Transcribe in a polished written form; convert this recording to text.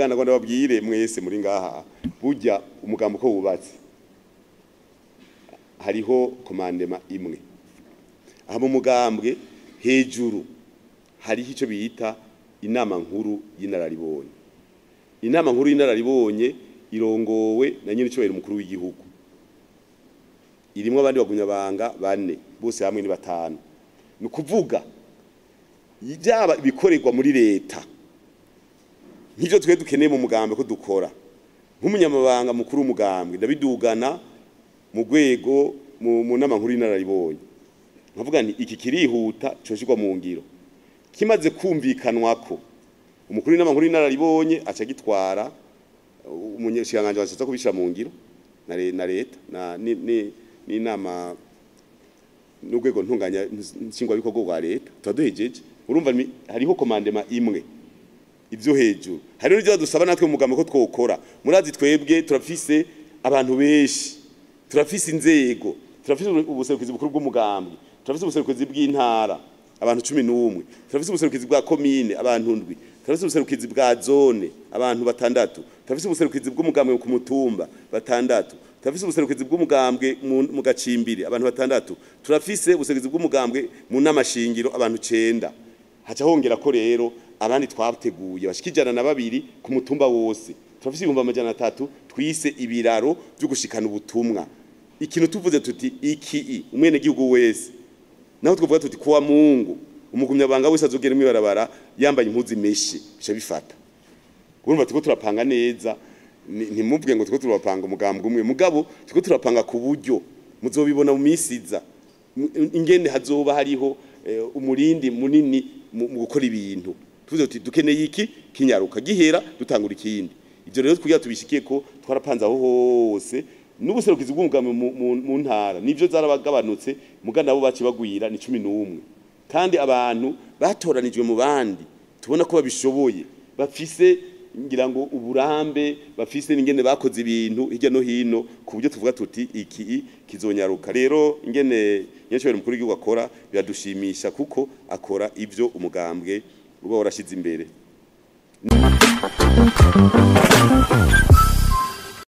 igana ngo ndababwire mwese muri ngaha burya umugambo ko wubatse hariho komandema imwe aha mu mugambwe hejuru hariho ico bita inama nkuru y'inararibonye. Inama nkuru y'inararibonye irongowe na nyine cyo mukuru w'igihugu, irimwo abandi bagumyabanga bane bose hamwe ni batanu. Ni kuvuga ibyaba bikorerwa muri leta nk'ivyo twe dukeneye mu mugambwe ko dukora nk'umunyamabanga mukuru w'umugambwe ndabidugana mu rwego mu nama nkuru y'inararibonye, nkavuga nti iki kirihuta coshirwa mu ngiro. Kimaze kumvikanwako umukuru w'inama nkuru y'inararibonye aca gitwara umunyeshinganje washatse kubishira mu ngiro na leta n'inama n'urwego ntunganya nshingwa bikorwa rwa leta twaduhejeje. Urumva hariho komandema imwe ivyo hejuru, hari n'ivyo dusaba natwe mu mugambo ko twokora. Murazi twebwe turafise abantu benshi, turafise inzego, turafise ubuserukizi bukuru bw'umugambwe, turafise ubuserukizi bw'intara abantu 11, turafise ubuserukizi bwa commune abantu 7, turafise ubuserukizi bwa zone abantu 6, turafise ubuserukizi bw'umugambwe ku mutumba 6, turafise ubuserukizi bw'umugambwe mu gacimbiri abantu 6, turafise ubuserukizi bw'umugambwe mu namashingiro abantu 9. Haca hongera ko rero abandi twateguye bashikijana na 2 ku mutumba wose. Turafise 300 twise ibiraro byo gushikana ubutumwa. Ikintu tuvuze tuti iki umwene gihugu wese naho twavuga tuti kuwa Mungu umugumyabanga wese azogera imibarabara yambaye impuzu meshi bica bifata. Urumva tuko turapanga neza, ntimuvuge ngo tuko turapanga umugambwe umwe mugabo tuko turapanga ku buryo muzobibona mu misiza ingene hazoba hariho umurindi munini mu gukora ibintu. Tuvuze tuti dukeneye iki kinyaruka gihera dutangura ikindi. Ivyo rero kugira tubishikiye ko twarapanze aho hose n'ubuserukizi bw'umugambwe mu ntara nivyo zarabagabanutse mugana nabo baci bagwira ni 11, kandi abantu batoranijwe mu bandi tubona ko babishoboye bafise ngira ngo uburambe bafise n'ingene bakoze ibintu hirya no hino ku buryo tuvuga tuti iki kizonyaruka. Rero ingene nyacyo mukuru w'igihugu akora biradushimisha kuko akora ivyo umugambwe uba warashize imbere.